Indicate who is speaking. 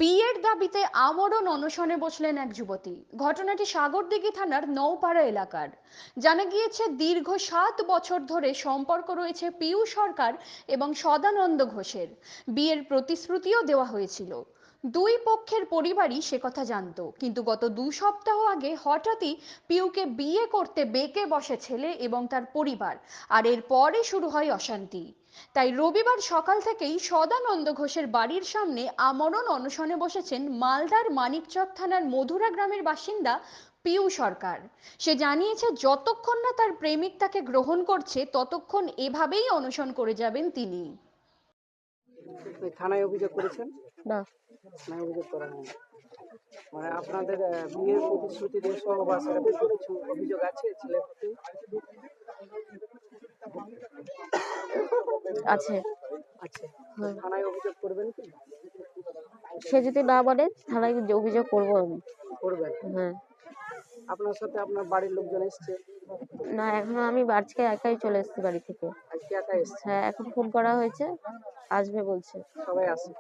Speaker 1: বিয়ের দাবিতে আমরণ অনশনে বসলেন এক যুবতী। ঘটনাটি সাগরদিঘি থানার নওপাড়া এলাকার। জানা গিয়েছে, দীর্ঘ 7 বছর ধরে সম্পর্ক রয়েছে পিউ সরকার এবং সদানন্দ ঘোষের। বিয়ের প্রতিশ্রুতিও দেওয়া হয়েছিল। দুই পক্ষের পরিবারই সে কথা জানতো, কিন্তু গত 2 সপ্তাহ আগে হঠাৎই পিউকে বিয়ে করতে বেঁকে বসে ছেলে এবং তার পরিবার। আর এরপরই শুরু হয় অশান্তি। তাই রবিবার সকাল থেকেই সদানন্দ ঘোষের বাড়ির সামনে আমরণ অনশনে বসেছেন মালদার মানিকচক থানার মধুরা গ্রামের বাসিন্দা পিউ সরকার। সে জানিয়েছে, যতক্ষণ না তার প্রেমিক তাকে গ্রহণ করছে ততক্ষণ এভাবেই অনশন করে যাবেন তিনি।
Speaker 2: থানায় অভিযোগ করেছেন?
Speaker 3: না।
Speaker 2: থানায় অভিযোগ করা হয়নি। মানে আপনাদের বিয়ের প্রতিশ্রুতি দিয়ে সহ বা সেরকম কিছু অভিযোগ আছে ছেলের প্রতি?
Speaker 3: আছে।
Speaker 2: আছে। থানায় অভিযোগ করবেন কি?
Speaker 3: সে যদি না মানে থানায় অভিযোগ করবো আমি।
Speaker 2: করবেন?
Speaker 3: হ্যাঁ।
Speaker 2: আপনার সাথে আপনার বাড়ির লোকজন এসছে?
Speaker 3: না, এখন আমি আজকে একাই চলে এসেছি বাড়ি থেকে।
Speaker 2: আজকে একা এসছে?
Speaker 3: হ্যাঁ, এখন ফোন করা হয়েছে, আসবে বলছে।
Speaker 2: সবাই আসে?